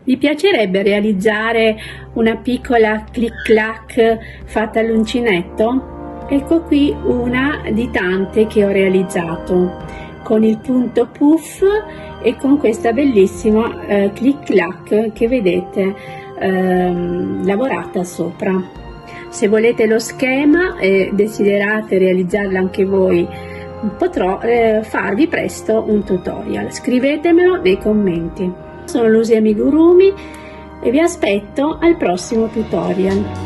Vi piacerebbe realizzare una piccola click clack fatta all'uncinetto? Ecco qui una di tante che ho realizzato con il punto puff e con questa bellissima click clack che vedete lavorata sopra. Se volete lo schema e desiderate realizzarla anche voi, potrò farvi presto un tutorial. Scrivetemelo nei commenti. Sono Lucy Amigurumi e vi aspetto al prossimo tutorial.